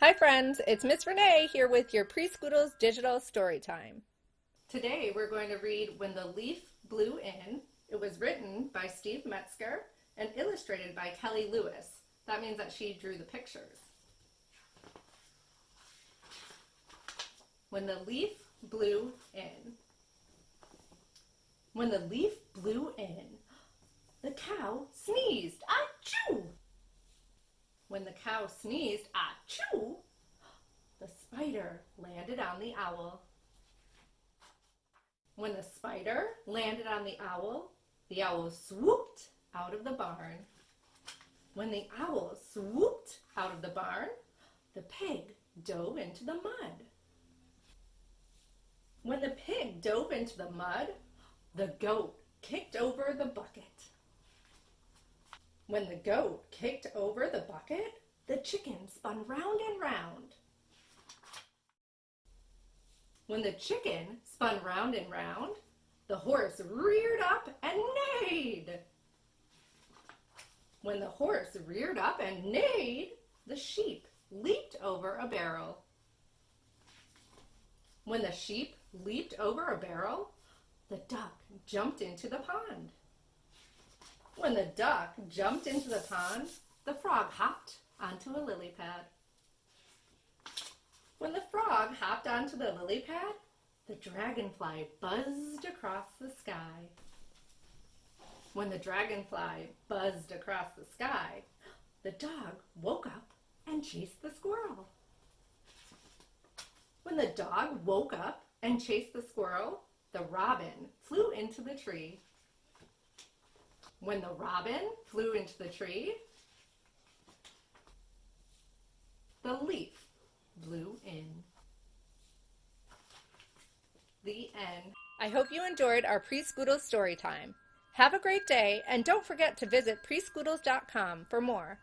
Hi friends, it's Miss Renee here with your Preschoodles digital story time. Today we're going to read When the Leaf Blew In. It was written by Steve Metzger and illustrated by Kelly Lewis. That means that she drew the pictures. When the leaf blew in. When the leaf blew in, the cow sneezed, achoo! When the cow sneezed, achoo, the spider landed on the owl. When the spider landed on the owl swooped out of the barn. When the owl swooped out of the barn, the pig dove into the mud. When the pig dove into the mud, the goat kicked over the bucket. When the goat kicked over the bucket, the chicken spun round and round. When the chicken spun round and round, the horse reared up and neighed. When the horse reared up and neighed, the sheep leaped over a barrel. When the sheep leaped over a barrel, the duck jumped into the pond. When the duck jumped into the pond, the frog hopped onto a lily pad. When the frog hopped onto the lily pad, the dragonfly buzzed across the sky. When the dragonfly buzzed across the sky, the dog woke up and chased the squirrel. When the dog woke up and chased the squirrel, the robin flew into the tree. When the robin flew into the tree, the leaf blew in. The end. I hope you enjoyed our Preschoodles story time. Have a great day, and don't forget to visit preschoodles.com for more.